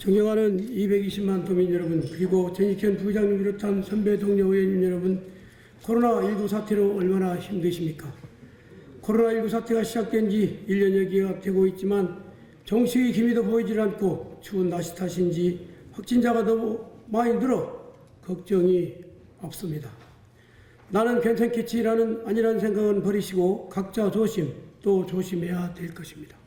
존경하는 220만 도민 여러분, 그리고 전익현 부장님 비롯한 선배 동료 의원님 여러분, 코로나19 사태로 얼마나 힘드십니까? 코로나19 사태가 시작된 지 1년여 개가 되고 있지만 정식의 기미도 보이질 않고 추운 날씨 탓인지 확진자가 너무 많이 늘어 걱정이 앞섭니다. 나는 괜찮겠지라는 아니라는 생각은 버리시고 각자 조심 또 조심해야 될 것입니다.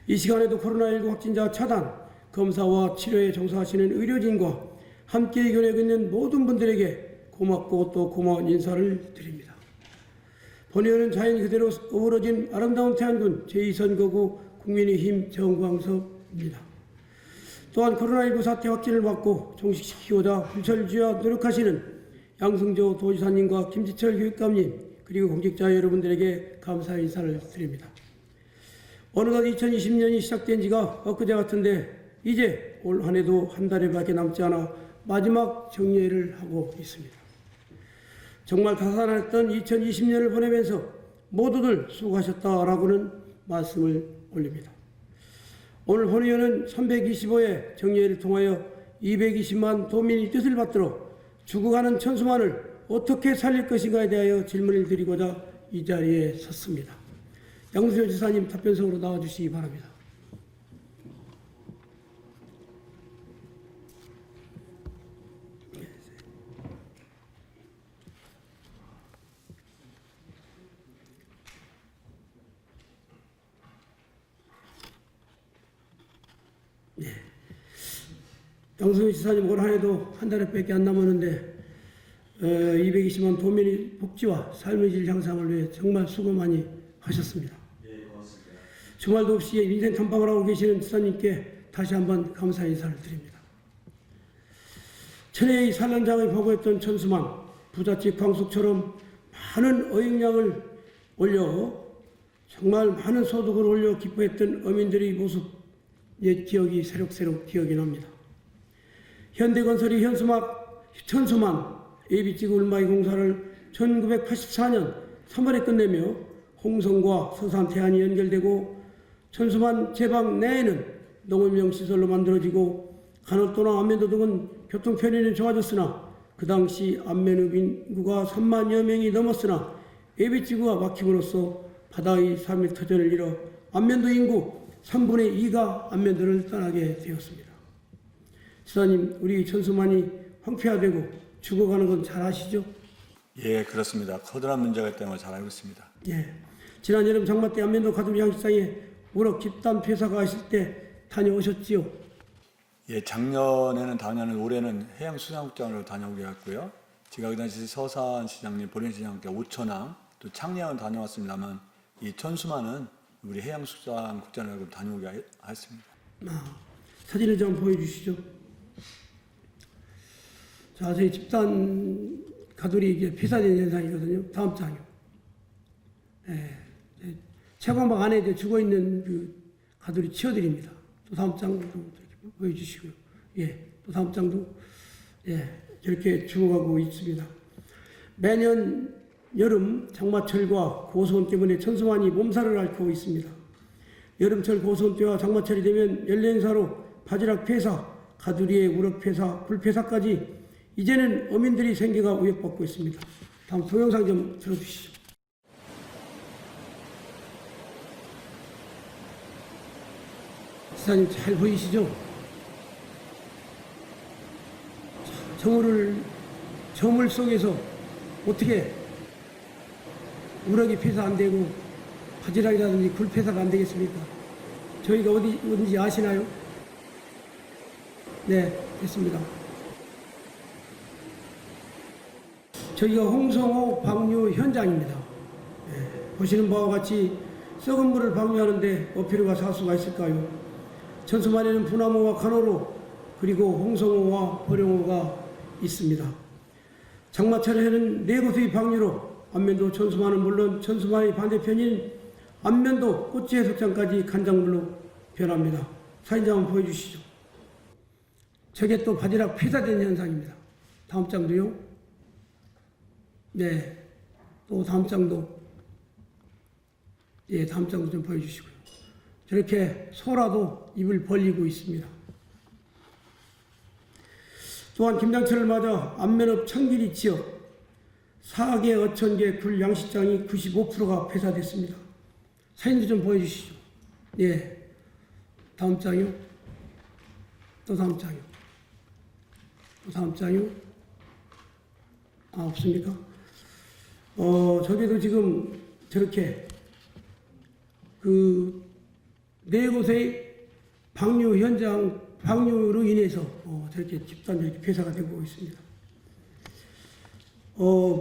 이 시간에도 코로나19 확진자 차단, 검사와 치료에 종사하시는 의료진과 함께 이겨내고 있는 모든 분들에게 고맙고 또 고마운 인사를 드립니다. 본 의원은 자연 그대로 어우러진 아름다운 태안군 제2선거구 국민의힘 정광석입니다. 또한 코로나19 사태 확진을 막고 종식시키고자 불철주야 노력하시는 양승조 도지사님과 김지철 교육감님 그리고 공직자 여러분들에게 감사의 인사를 드립니다. 어느덧 2020년이 시작된 지가 엊그제 같은데 이제 올 한 해도 한 달여밖에 남지 않아 마지막 정리회를 하고 있습니다. 정말 가난했던 2020년을 보내면서 모두들 수고하셨다라고는 말씀을 올립니다. 오늘 본 의원은 325회 정리회를 통하여 220만 도민의 뜻을 받들어 죽어가는 천수만을 어떻게 살릴 것인가에 대하여 질문을 드리고자 이 자리에 섰습니다. 양승조 지사님 답변석으로 나와주시기 바랍니다. 네. 양승조 지사님 올 한 해도 한 달밖에 안 남았는데 220만 도민의 복지와 삶의 질 향상을 위해 정말 수고 많이 하셨습니다. 네, 고맙습니다. 주말도 없이 인생 탐방을 하고 계시는 지사님께 다시 한번 감사의 인사를 드립니다. 천혜의 산란장을 보고했던 천수만, 부잣집 광숙처럼 많은 어획량을 올려 정말 많은 소득을 올려 기뻐했던 어민들의 모습, 옛 기억이 새록새록 기억이 납니다. 현대건설이 천수만 AB지구 울마이 공사를 1984년 3월에 끝내며 홍성과 서산 태안이 연결되고 천수만 제방 내에는 농업용 시설로 만들어지고 간호도나 안면도 등은 교통 편의는 좋아졌으나 그 당시 안면읍 인구가 3만여 명이 넘었으나 AB지구가 막힘으로써 바다의 3일 터전을 잃어 안면도 인구 3분의 2가 안면도를 떠나게 되었습니다. 지사님, 우리 천수만이 황폐화되고 죽어가는 건 잘 아시죠? 예, 그렇습니다. 커다란 문제가 있다는 걸 잘 알고 있습니다. 예. 지난 여름 장마 때 안면도 가두리 양식장에 우럭 집단 폐사가 있을 때 다녀오셨지요? 예, 작년에는 다녀는 올해는 해양수산국장으로 다녀오게 했고요. 제가 그 당시 서산시장님, 보령시장님께 오천항, 또 창녕은 다녀왔습니다만 이 천수만은 우리 해양수산국장으로 다녀오게 했습니다. 사진을 좀 보여주시죠. 자, 저희 집단 가두리 이게 폐사된 현상이거든요. 다음 장요. 예, 채광박 안에 이제 죽어 있는 그 가두리 치워드립니다. 또 다음 장도 보여주시고요. 예, 또 다음 장도 예, 이렇게 죽어가고 있습니다. 매년 여름 장마철과 고소온 때문에 천수만이 몸살을 앓고 있습니다. 여름철 고소온 때와 장마철이 되면 연례행사로 바지락 폐사, 가두리의 우럭 폐사, 굴 폐사까지 이제는 어민들이 생계가 위협받고 있습니다. 다음 동영상 좀 들어주시죠. 지사님 잘 보이시죠? 저물 속에서 어떻게 우럭이 폐사 안 되고 바지락이라든지 굴 폐사가 안 되겠습니까? 저희가 어딘지 아시나요? 네, 됐습니다. 저희가 홍성호 방류 현장입니다. 네, 보시는 바와 같이 썩은 물을 방류하는데 어필류가 사수가 있을까요? 천수만에는 분화모와 간호로 그리고 홍성호와 보령호가 있습니다. 장마철에는 네 곳의 방류로 안면도 천수만은 물론 천수만의 반대편인 안면도 꽃지 해수장까지 간장물로 변합니다. 사진 한번 보여주시죠. 저게 또 바지락 폐사된 현상입니다. 다음 장도요. 네, 또 다음 장도. 예, 다음 장도 좀 보여주시고요. 저렇게 소라도 입을 벌리고 있습니다. 또한 김장철을 맞아 안면읍 청길이 지역 4개 어촌계 굴 양식장이 95%가 폐사됐습니다. 사진도 좀 보여주시죠. 예, 다음 장이요. 또 다음 장이요. 또 다음 장이요. 없습니까? 저기도 지금 저렇게 네 곳의 방류로 인해서 저렇게 집단적인 폐사가 되고 있습니다.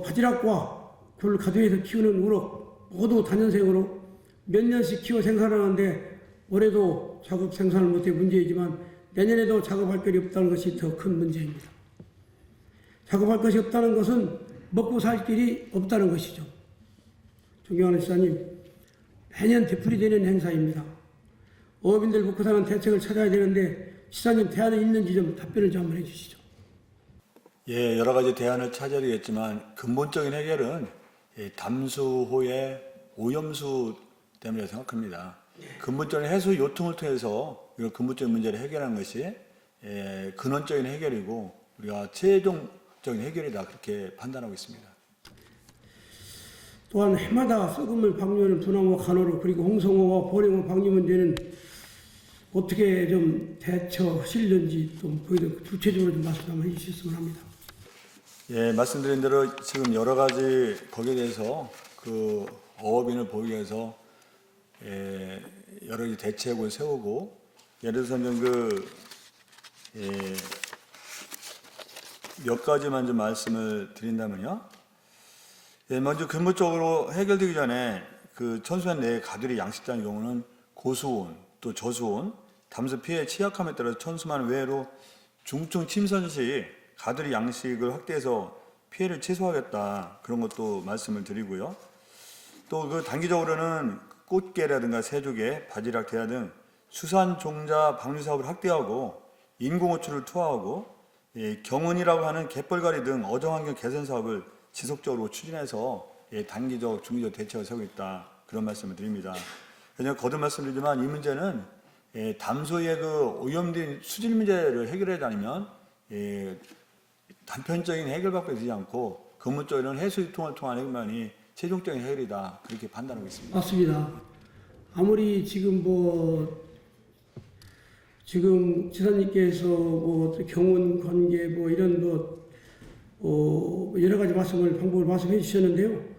바지락과 굴 가두에서 키우는 우럭 모두 단연생으로 몇 년씩 키워 생산하는데 올해도 작업 생산을 못해 문제이지만 내년에도 작업할 길이 없다는 것이 더 큰 문제입니다. 작업할 것이 없다는 것은 먹고 살 길이 없다는 것이죠. 존경하는 지사님, 매년 되풀이되는 행사입니다. 어민들 먹고 사는 대책을 찾아야 되는데 지사님 대안이 있는지 좀 답변을 좀 한번 해주시죠. 예, 여러 가지 대안을 찾아야 되겠지만 근본적인 해결은 담수호의 오염수 때문에 생각합니다. 근본적인 해수 요통을 통해서 이 근본적인 문제를 해결하는 것이 근원적인 해결이고 우리가 최종적인 해결이다 그렇게 판단하고 있습니다. 또한 해마다 썩음을 방류하는 두나무 간호로 그리고 홍성호와 보령호 방류 문제는 어떻게 좀 대처하시는지 좀 거기도 구체적으로 좀 말씀 한번 해주셨으면 합니다. 예, 말씀드린 대로 지금 여러 가지 거기에 대해서 그 어업인을 보기 위해서 여러 가지 대책을 세우고 예를 들어서 몇 가지만 좀 말씀을 드린다면요. 예, 먼저 근본적으로 해결되기 전에 그 천수연 내 가두리 양식장의 경우는 고수온 또 저수온 담수 피해 취약함에 따라서 천수만 외로 중증 침선 시 가두리 양식을 확대해서 피해를 최소화하겠다 그런 것도 말씀을 드리고요. 또 그 단기적으로는 꽃게라든가 새조개, 바지락, 대하 등 수산 종자 방류 사업을 확대하고 인공어초를 투하하고 경운이라고 하는 갯벌가리 등 어종환경 개선 사업을 지속적으로 추진해서 단기적, 중기적 대책을 세우고 있다 그런 말씀을 드립니다. 그냥 거듭 말씀드리지만 이 문제는 담소의 그 오염된 수질 문제를 해결하지 않으면 단편적인 해결밖에 되지 않고 근본적인 해수 유통을 통한 해결만이 최종적인 해결이다 그렇게 판단하고 있습니다. 맞습니다. 아무리 지금 지사님께서 경운 관계 이런 여러 가지 방법을 말씀해 주셨는데요.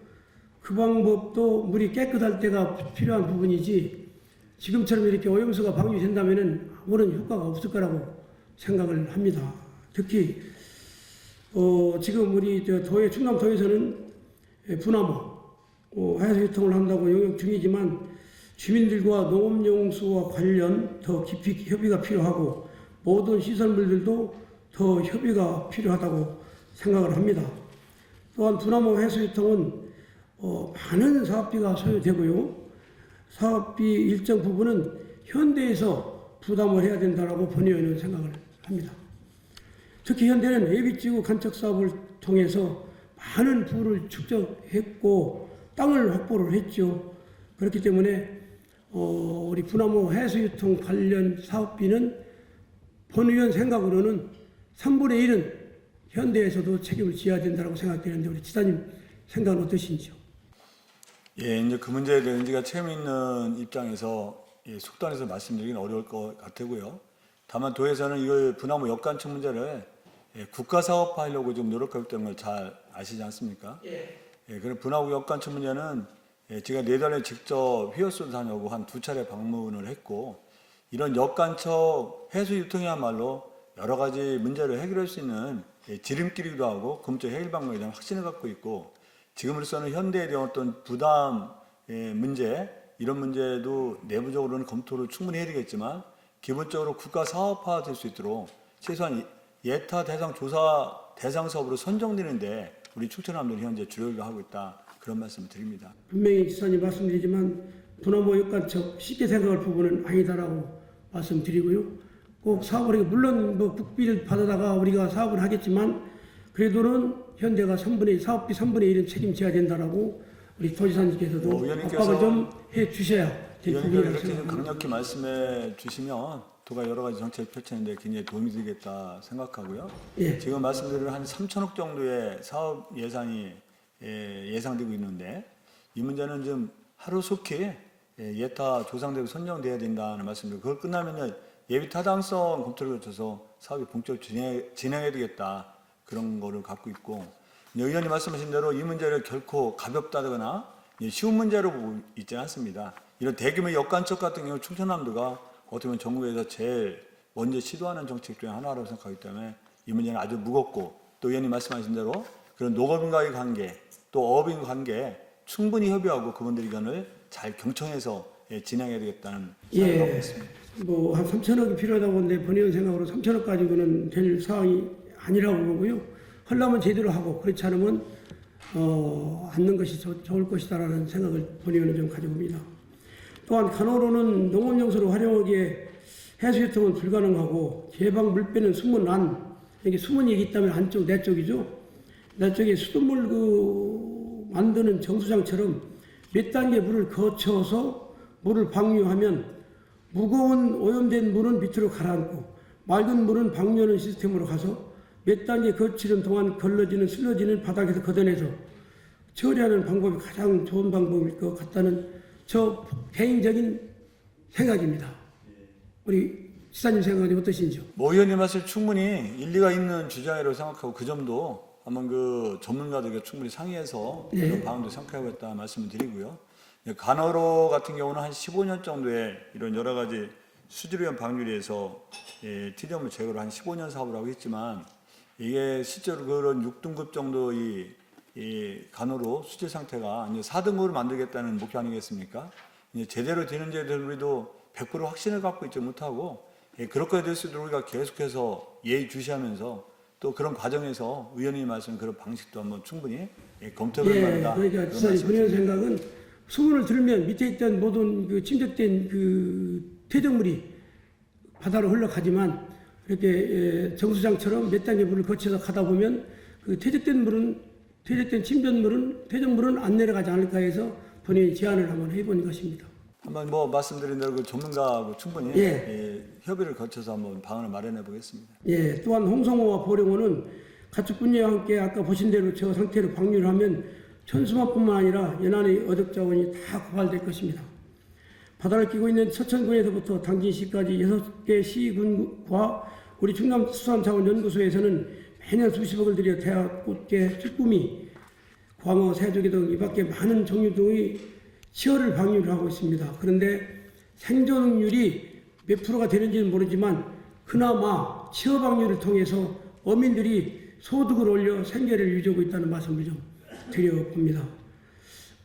그 방법도 물이 깨끗할 때가 필요한 부분이지 지금처럼 이렇게 오염수가 방류된다면은 아무런 효과가 없을 거라고 생각을 합니다. 특히 지금 우리 충남도에서는 분화모 해수 유통을 한다고 용역 중이지만 주민들과 농업용수와 관련 더 깊이 협의가 필요하고 모든 시설물들도 더 협의가 필요하다고 생각을 합니다. 또한 분화모 해수 유통은 많은 사업비가 소요되고요. 사업비 일정 부분은 현대에서 부담을 해야 된다고 본의원은 생각을 합니다. 특히 현대는 예비지구 간척 사업을 통해서 많은 부를 축적했고 땅을 확보를 했죠. 그렇기 때문에 우리 분화모 해수유통 관련 사업비는 본의원 생각으로는 3분의 1은 현대에서도 책임을 져야 된다고 생각되는데 우리 지사님 생각은 어떠신지요? 예, 이제 그 문제에 대해 제가 책임 있는 입장에서 속단해서 말씀드리긴 어려울 것 같고요. 다만 도에서는 이 분화모 역관측 문제를 국가 사업화하려고 좀 노력하고 있다는 걸 잘 아시지 않습니까? 예. 그래서 분화모 역관측 문제는 제가 네덜란드 직접 휘어스도 다녀오고 한 2차례 방문을 했고 이런 역관측 해수 유통이야말로 여러 가지 문제를 해결할 수 있는 지름길이기도 하고 금쪽 해결 방법에 대한 확신을 갖고 있고 지금으로서는 현대에 대한 어떤 부담 문제 이런 문제도 내부적으로는 검토를 충분히 해야 되겠지만 기본적으로 국가 사업화 될 수 있도록 최소한 예타 대상 조사 대상 사업으로 선정되는데 우리 충청남도는 현재 주력을 하고 있다 그런 말씀을 드립니다. 분명히 지사님 말씀드리지만 분화모 역관측 쉽게 생각할 부분은 아니다라고 말씀드리고요. 꼭 사업을 물론 국비를 받아다가 우리가 사업을 하겠지만 그래도는 현대가 사업비 3분의 1은 책임져야 된다라고 우리 도지사님께서도 압박을 좀 해 주셔야 될 부분이라고 이렇게 생각합니다. 강력히 말씀해 주시면 도가 여러 가지 정책을 펼치는데 굉장히 도움이 되겠다 생각하고요. 예. 지금 말씀드린 한 3천억 정도의 사업 예산이 예상되고 있는데 이 문제는 좀 하루속히 예타 조상되고 선정돼야 된다는 말씀드리고 그걸 끝나면은 예비 타당성 검토를 거쳐서 사업이 본격적으로 진행해야 되겠다 그런 거를 갖고 있고 의원님 말씀하신 대로 이 문제를 결코 가볍다거나 쉬운 문제로 보고 있지는 않습니다. 이런 대규모 역간척 같은 경우 충청남도가 어떻게 보면 전국에서 제일 먼저 시도하는 정책 중에 하나라고 생각하기 때문에 이 문제는 아주 무겁고 또 의원님 말씀하신 대로 그런 농업인과의 관계 또 어업인 관계 충분히 협의하고 그분들 의견을 잘 경청해서 진행해야 되겠다는 생각을 하고 있습니다. 뭐 한 3천억이 필요하다고 하는데 본의원 생각으로 3천억 가지고는 될 사항이 아니라고 보고요. 하려면 제대로 하고 그렇지 않으면 않는 것이 좋을 것이다라는 생각을 본의원은 좀 가져봅니다. 또한 간호로는 농업용수로 활용하기에 해수유통은 불가능하고 제방 물배는 수문 안 이게 수문이 있다면 안쪽 내 쪽이죠. 내 쪽에 수돗물 만드는 정수장처럼 몇 단계 물을 거쳐서 물을 방류하면 무거운 오염된 물은 밑으로 가라앉고 맑은 물은 방류하는 시스템으로 가서 몇 단계 거치는 동안 걸러지는 슬러지는 바닥에서 걷어내서 처리하는 방법이 가장 좋은 방법일 것 같다는 저 개인적인 생각입니다. 우리 지사님 생각이 어떠신지요? 모 의원님 말씀 충분히 일리가 있는 주장이라고 생각하고 그 점도 한번 그 전문가들과 충분히 상의해서 이런 방안도 생각해보겠다 말씀을 드리고요. 간호로 같은 경우는 한 15년 정도의 이런 여러 가지 수질오염 방류리에서 티정물 제거를 한 15년 사업을 하고 있지만 이게 실제로 그런 6등급 정도 이 간호로 수질 상태가 이제 4등급으로 만들겠다는 목표 아니겠습니까? 이제 제대로 되는지에 우리도 100% 확신을 갖고 있지 못하고 그렇게 될 수 있도록 우리가 계속해서 예의주시하면서 또 그런 과정에서 의원님이 말씀하신 그런 방식도 한번 충분히 검토해볼 만하다. 그러니까 지사님 본의 생각은 수문을 들면 밑에 있던 모든 그 침적된 그 퇴적물이 바다로 흘러가지만 이렇게 정수장처럼 몇 단계 물을 거쳐서 가다 보면 그 퇴적된 퇴적물은 안 내려가지 않을까 해서 본인이 제안을 한번 해본 것입니다. 한번 뭐 말씀드린 대로 그 전문가하고 충분히 협의를 거쳐서 한번 방안을 마련해 보겠습니다. 또한 홍성호와 보령호는 가축 분야와 함께 아까 보신 대로 저 상태로 방류를 하면 천수만뿐만 아니라 연안의 어적 자원이 다 고갈될 것입니다. 바다를 끼고 있는 서천군에서부터 당진시까지 6개 시군과 우리 충남수산자원연구소에서는 매년 수십억을 들여 대하꽃게, 쭈꾸미, 광어, 새조개 등 이 밖에 많은 종류 등의 치어를 방류를 하고 있습니다. 그런데 생존율이 몇 프로가 되는지는 모르지만 그나마 치어 방류를 통해서 어민들이 소득을 올려 생계를 유지하고 있다는 말씀을 좀 드려봅니다.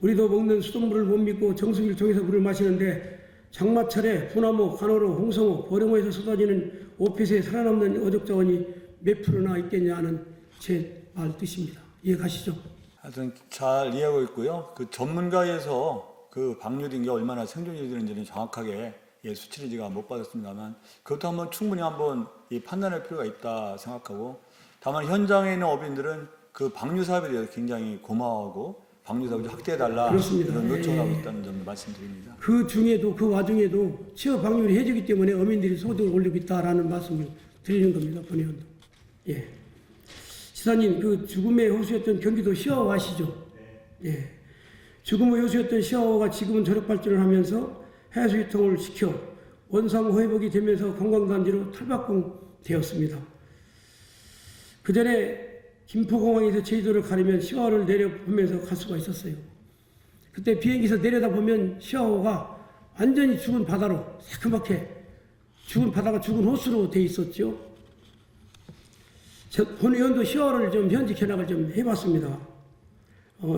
우리도 먹는 수돗물을 못 믿고 정수기를 통해서 물을 마시는데 장마철에 부나무, 간호로, 홍성호, 보령호에서 쏟아지는 오핏에 살아남는 어적 자원이 몇 프로나 있겠냐 하는 제 말 뜻입니다. 이해 가시죠? 하여튼 잘 이해하고 있고요. 그 전문가에서 그 방류된 게 얼마나 생존이 되는지는 정확하게 수치를 제가 못 받았습니다만 그것도 한번 충분히 한번 판단할 필요가 있다 생각하고 다만 현장에 있는 어민들은 그 방류 사업에 대해서 굉장히 고마워하고 방류 사업을 확대해달라 이런 요청을 하고 있다는 점을 말씀드립니다. 그 와중에도 치어 방류를 해주기 때문에 어민들이 소득을 올리고 있다라는 말씀을 드리는 겁니다. 본의원도. 지사님, 그 죽음의 호수였던 경기도 시화호 아시죠? 죽음의 호수였던 시화호가 지금은 저력 발전을 하면서 해수유통을 시켜 원상 회복이 되면서 관광단지로 탈바꿈되었습니다. 그 전에 김포공항에서 제주도를 가려면 시화호를 내려보면서 갈 수가 있었어요. 그때 비행기에서 내려다보면 시화호가 완전히 죽은 바다로 새카맣게 죽은 바다가 죽은 호수로 돼 있었죠. 본의원도 시화호를 좀 현지 견학을 좀 해봤습니다.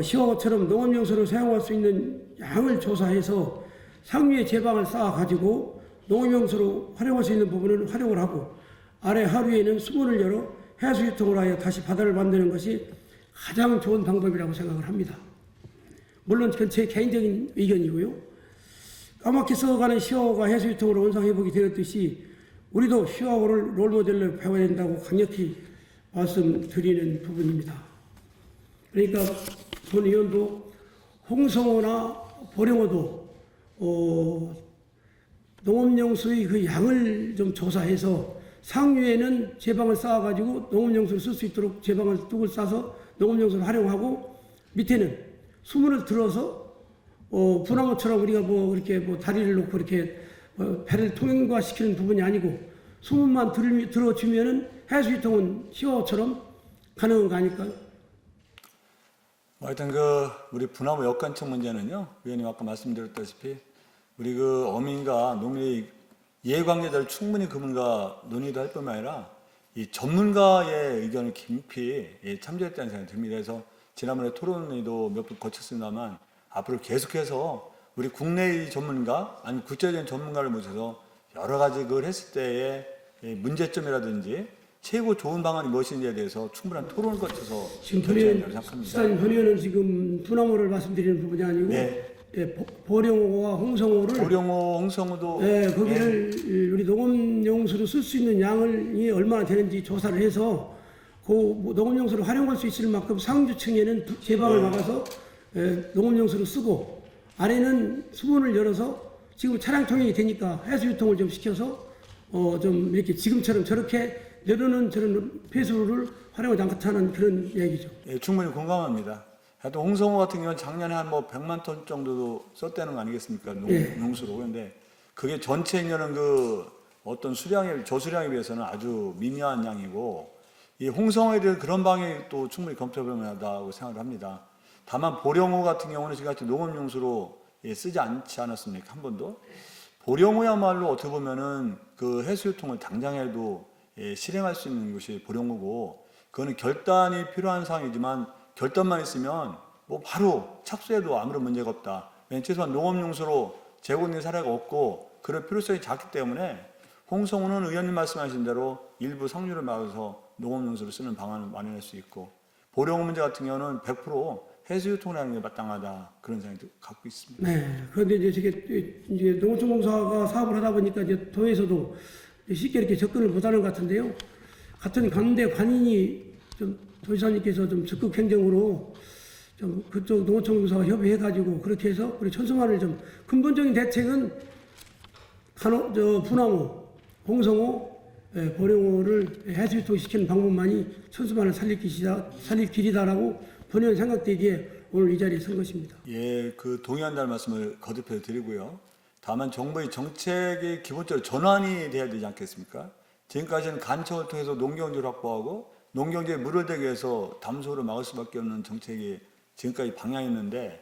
시화호처럼 농업용수로 사용할 수 있는 양을 조사해서 상위에 제방을 쌓아가지고 농업용수로 활용할 수 있는 부분은 활용을 하고 아래 하류에는 수문을 열어 해수유통을 하여 다시 바다를 만드는 것이 가장 좋은 방법이라고 생각을 합니다. 물론 그건 제 개인적인 의견이고요. 까맣게 썩어가는 시화호가 해수유통으로 원상회복이 되었듯이 우리도 시화호를 롤모델로 배워야 된다고 강력히 말씀드리는 부분입니다. 그러니까 본 의원도 홍성호나 보령호도 농업용수의 그 양을 좀 조사해서 상류에는 제방을 쌓아가지고 농업용수를 쓸 수 있도록 제방을 뚝을 싸서 농업용수를 활용하고 밑에는 수문을 들어서 분화구처럼 우리가 뭐 이렇게 뭐 다리를 놓고 이렇게 배를 통행과시키는 부분이 아니고 수문만 들어주면은 해수유통은 시어처럼 가능한 거 아닐까요? 하여튼 우리 분화구 역관측 문제는요, 위원님 아까 말씀드렸다시피 우리 어민과 농민의 이해관계자를 충분히 그분과 논의도 할 뿐만 아니라 이 전문가의 의견을 깊이 참조했다는 생각이 듭니다. 그래서 지난번에 토론회도 몇 번 거쳤습니다만 앞으로 계속해서 우리 국내의 전문가 아니면 국제적인 전문가를 모셔서 여러 가지 그걸 했을 때의 문제점이라든지 최고 좋은 방안이 무엇인지에 대해서 충분한 토론을 거쳐서 지금 결정한다고 생각합니다. 시사님 본 의원은 지금 분화구를 말씀드리는 부분이 아니고 네. 보령호와 홍성호를 보령호, 홍성호도 거기를 우리 농업용수로 쓸 수 있는 양이 얼마나 되는지 조사를 해서 그 농업용수를 활용할 수 있을 만큼 상주층에는 제방을 막아서 농업용수로 쓰고 아래는 수문을 열어서 지금 차량 통행이 되니까 해수유통을 좀 시켜서 좀 이렇게 지금처럼 저렇게 내려놓는 저런 폐수를 활용하지 않다는 그런 얘기죠. 예, 충분히 공감합니다. 하여튼 홍성호 같은 경우는 작년에 한 100만 톤 정도도 썼다는 거 아니겠습니까? 농수로. 그런데 그게 전체 있는 어떤 저수량에 비해서는 아주 미미한 양이고 이 홍성호에 대한 그런 방향이 또 충분히 검토해볼 만하다고 생각을 합니다. 다만 보령호 같은 경우는 지금까지 농업용수로 쓰지 않지 않았습니까? 한 번도. 보령호야말로 어떻게 보면은 그 해수유통을 당장에도 실행할 수 있는 곳이 보령호고 그거는 결단이 필요한 상황이지만 결단만 있으면 뭐 바로 착수해도 아무런 문제가 없다. 최소한 농업용수로 재고있는 사례가 없고 그럴 필요성이 작기 때문에 홍성호는 의원님 말씀하신 대로 일부 상류를 막아서 농업용수를 쓰는 방안을 마련할 수 있고 보령호 문제 같은 경우는 100% 해수유통이라는 게 마땅하다 그런 생각을 갖고 있습니다. 네. 그런데 이제 농어촌공사가 사업을 하다 보니까 이제 도에서도 쉽게 이렇게 접근을 못하는 것 같은데요. 같은 관대 관인이 좀 도지사님께서 좀 적극 행정으로 좀 그쪽 농어촌공사와 협의해가지고 그렇게 해서 우리 천수만을 좀 근본적인 대책은 분화호, 홍성호, 보령호를 해수유통 시키는 방법만이 천수만을 살릴 길이다라고 본의원 생각되기에 오늘 이 자리에 선 것입니다. 예, 동의한다는 말씀을 거듭해 드리고요. 다만 정부의 정책이 기본적으로 전환이 돼야 되지 않겠습니까? 지금까지는 간척을 통해서 농경지를 확보하고 농경지에 물을 대기 위해서 담소를 막을 수밖에 없는 정책이 지금까지 방향이었는데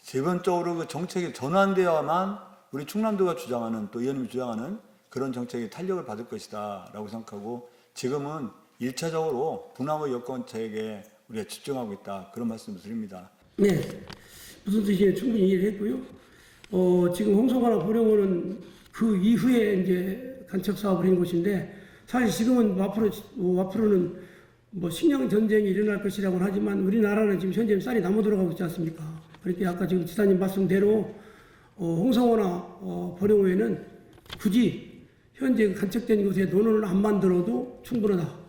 기본적으로 그 정책이 전환되어야만 우리 충남도가 주장하는 또 의원님이 주장하는 그런 정책이 탄력을 받을 것이다 라고 생각하고 지금은 1차적으로 분화구 여건책에 우리가 집중하고 있다 그런 말씀을 드립니다. 네, 무슨 뜻인지 충분히 이해를 했고요. 지금 홍성호나 보령호는 그 이후에 이제 간척 사업을 한 곳인데 사실 지금은 앞으로는 뭐 식량 전쟁이 일어날 것이라고 하지만 우리나라는 지금 현재 쌀이 남아 들어가고 있지 않습니까? 그렇게 아까 지금 지사님 말씀대로 홍성호나 보령호에는 굳이 현재 간척된 곳에 논을 안 만들어도 충분하다.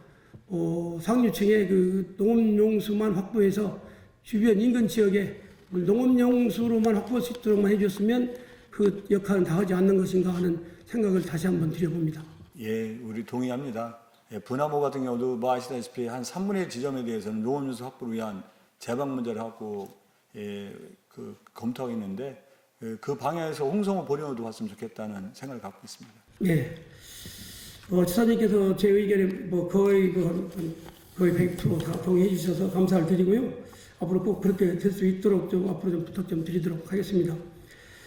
상류층에 그 농업용수만 확보해서 주변 인근 지역에 농업용수로만 확보할 수 있도록만 해줬으면 그 역할은 다 하지 않는 것인가 하는 생각을 다시 한번 드려봅니다. 예, 우리 동의합니다. 예, 분화모 같은 경우도 뭐 아시다시피 한 3분의 1 지점에 대해서는 농업용수 확보를 위한 제방 문제를 하고 검토하고 있는데 그 방향에서 홍성호 보령호도 봤으면 좋겠다는 생각을 갖고 있습니다. 네. 지사님께서 제 의견에 거의 100% 다 동의해 주셔서 감사를 드리고요. 앞으로 꼭 그렇게 될 수 있도록 좀 앞으로 좀 부탁 좀 드리도록 하겠습니다.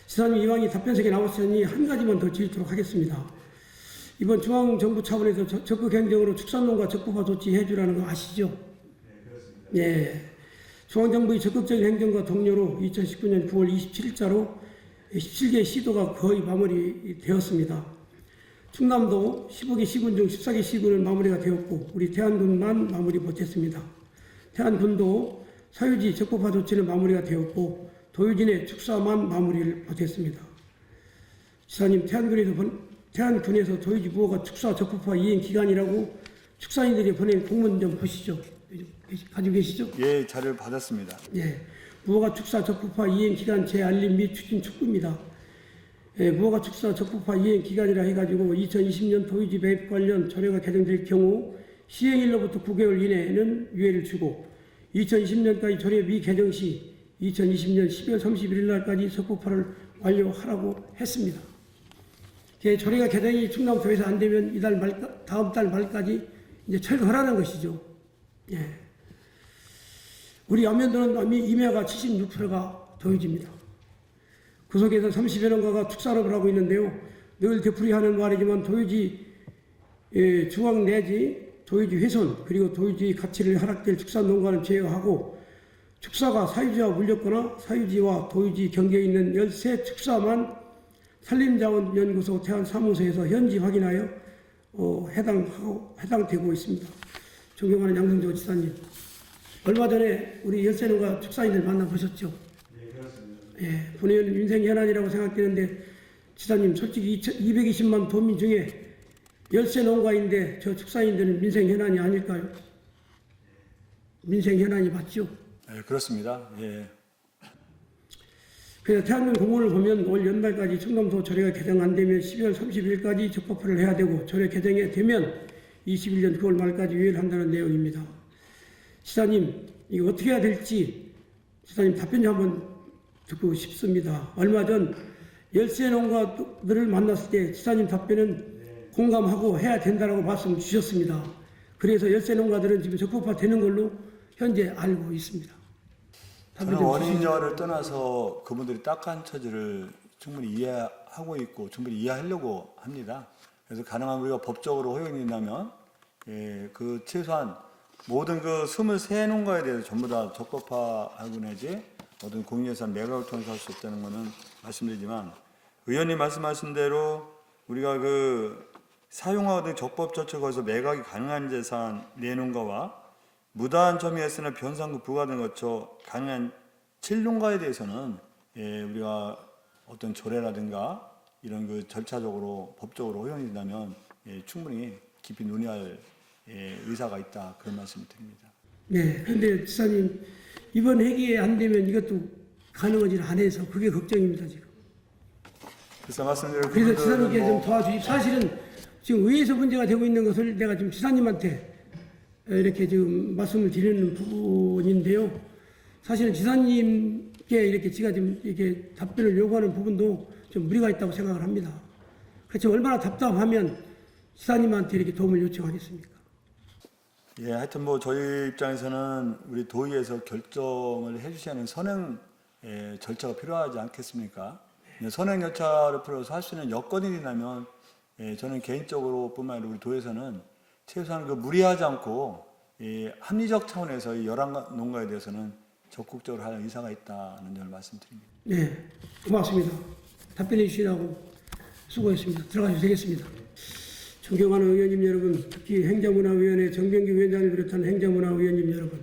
지사님 이왕이 답변석에 나왔으니 한 가지만 더 드리도록 하겠습니다. 이번 중앙정부 차원에서 적극 행정으로 축산농가 적부화 조치해 주라는 거 아시죠? 네, 그렇습니다. 예. 중앙정부의 적극적인 행정과 동료로 2019년 9월 27일자로 17개 시도가 거의 마무리되었습니다. 충남도 15개 시군 중 14개 시군은 마무리가 되었고 우리 태안군만 마무리 못했습니다. 태안군도 사유지 적법화 조치는 마무리가 되었고 도유진의 축사만 마무리를 못했습니다. 지사님 태안군에서 도유지 무허가 축사 적법화 이행 기간이라고 축사인들이 보낸 공문 좀 보시죠. 가지고 계시죠? 예, 자료를 받았습니다. 예, 무허가 축사 적법화 이행 기간 재알림 및 추진 촉구입니다. 무허가 축사 적법화 이행 기간이라 해가지고 2020년 도의지 매입 관련 조례가 개정될 경우 시행일로부터 9개월 이내에는 유예를 주고 2020년까지 조례 미개정 시 2020년 12월 31일 날까지 적법화를 완료하라고 했습니다. 조례가 개정이 충남도에서 안 되면 다음 달 말까지 이제 철거하라는 것이죠. 예. 우리 안면도는 임야가 76%가 도의지입니다. 그 속에서 30여 농가가 축산업을 하고 있는데요. 늘 되풀이하는 말이지만 도의지 중앙 내지 도의지 훼손 그리고 도의지 가치를 하락될 축산 농가는 제외하고 축사가 사유지와 물렸거나 사유지와 도의지 경계에 있는 13축사만 산림자원연구소 태안사무소에서 현지 확인하여 해당되고 있습니다. 존경하는 양승조 지사님, 얼마 전에 우리 열세농가 축사인들 만나보셨죠? 네, 그렇습니다. 예, 본의원 민생현안이라고 생각되는데 지사님 솔직히 220만 도민 중에 열세농가인데 저 축사인들은 민생현안이 아닐까요? 민생현안이 맞죠? 네, 그렇습니다. 예. 그래서 태안군 공문을 보면 올 연말까지 충남도 조례가 개정 안 되면 12월 30일까지 적법화를 해야 되고 조례 개정이 되면 21년 9월 말까지 유예를 한다는 내용입니다. 지사님 이거 어떻게 해야 될지 지사님 답변 좀 한번 듣고 싶습니다. 얼마 전 열세 농가들을 만났을 때 지사님 답변은 공감하고 해야 된다라고 말씀 주셨습니다. 그래서 열세 농가들은 지금 적법화 되는 걸로 현재 알고 있습니다. 저는 원인자를 떠나서 그분들이 딱한 처지를 충분히 이해하고 있고 충분히 이해하려고 합니다. 그래서 가능한 우리가 법적으로 허용이 된다면 그 최소한 모든 그 23농가에 대해서 전부 다 적법화하고 내지 어떤 공유예산 매각을 통해서 할 수 있다는 것은 말씀드리지만 의원님 말씀하신 대로 우리가 그 사용하던 적법 저촉에서 매각이 가능한 재산 내농가와 무다한 점유했으나 변상금 부과등을 거쳐 가능한 7농가에 대해서는 우리가 어떤 조례라든가 이런 그 절차적으로 법적으로 허용이 된다면 충분히 깊이 논의할 의사가 있다 그런 말씀을 드립니다. 네, 그런데 지사님 이번 회기에 안 되면 이것도 가능하지 않아서 그게 걱정입니다 지금. 그래서 말씀드린 그래서 지사님께 좀 도와주십시오. 사실은 지금 의회에서 문제가 되고 있는 것을 내가 지금 지사님한테 이렇게 지금 말씀을 드리는 부분인데요. 사실은 지사님께 이렇게 제가 지금 이렇게 답변을 요구하는 부분도 좀 무리가 있다고 생각을 합니다. 그렇지만 얼마나 답답하면 지사님한테 이렇게 도움을 요청하겠습니까? 예, 하여튼 뭐 저희 입장에서는 우리 도의에서 결정을 해주셔야 하는 선행 절차가 필요하지 않겠습니까? 선행 절차를 풀어서 할 수 있는 여건이 된다면 저는 개인적으로 뿐만 아니라 우리 도에서는 최소한 그 무리하지 않고 합리적 차원에서 이 11농가에 대해서는 적극적으로 할 의사가 있다는 점을 말씀드립니다. 네, 고맙습니다. 답변해 주시라고 수고했습니다. 들어가셔도 되겠습니다. 존경하는 의원님 여러분, 특히 행정문화위원회 정병기 위원장을 비롯한 행정문화위원님 여러분,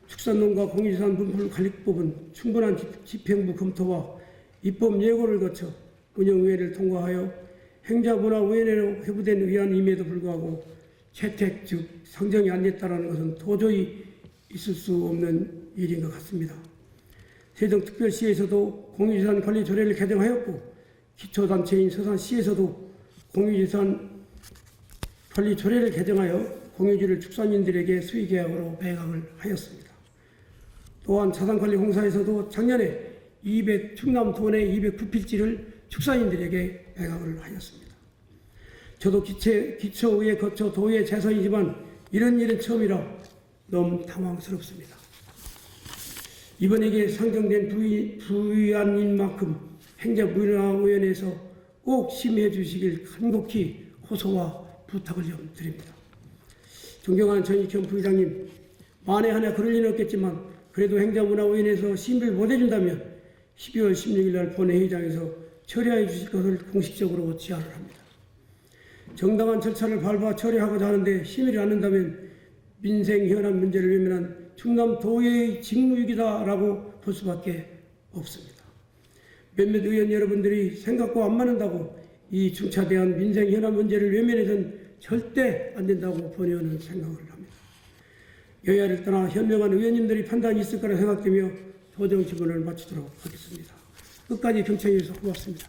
축산농가 공유재산 분풀관리법은 충분한 집행부 검토와 입법 예고를 거쳐 운영위원회를 통과하여 행정문화위원회로 회부된 의안임에도 불구하고 채택 즉 상정이 안 됐다는 것은 도저히 있을 수 없는 일인 것 같습니다. 세종특별시에서도 공유재산 관리 조례를 개정하였고 기초단체인 서산시에서도 공유재산 관리 조례를 개정하여 공유지를 축산인들에게 수의계약으로 매각을 하였습니다. 또한 자산관리공사에서도 작년에 충남도 내 209필지를 축산인들에게 매각을 하였습니다. 저도 기초의회 거쳐 도의회 재선이지만 이런 일은 처음이라 너무 당황스럽습니다. 이번에게 상정된 부의안인 만큼 행정문화위원회에서 꼭 심의해 주시길 간곡히 호소와 부탁을 좀 드립니다. 존경하는 전익현 부의장님, 만에 하나 그럴 리는 없겠지만 그래도 행정문화위원회에서 심의를 못 해준다면 12월 16일 날 본회의장에서 처리해 주실 것을 공식적으로 제안을 합니다. 정당한 절차를 밟아 처리하고자 하는데 심의를 않는다면 민생 현안 문제를 외면한 충남도의회의 직무유기다라고 볼 수밖에 없습니다. 몇몇 의원 여러분들이 생각과 안 맞는다고 이 중차대한 민생 현안 문제를 외면해서는 절대 안 된다고 본의원은 생각을 합니다. 여야를 떠나 현명한 의원님들이 판단이 있을 거라 생각되며 도정 질문을 마치도록 하겠습니다. 끝까지 경청해 주셔서 고맙습니다.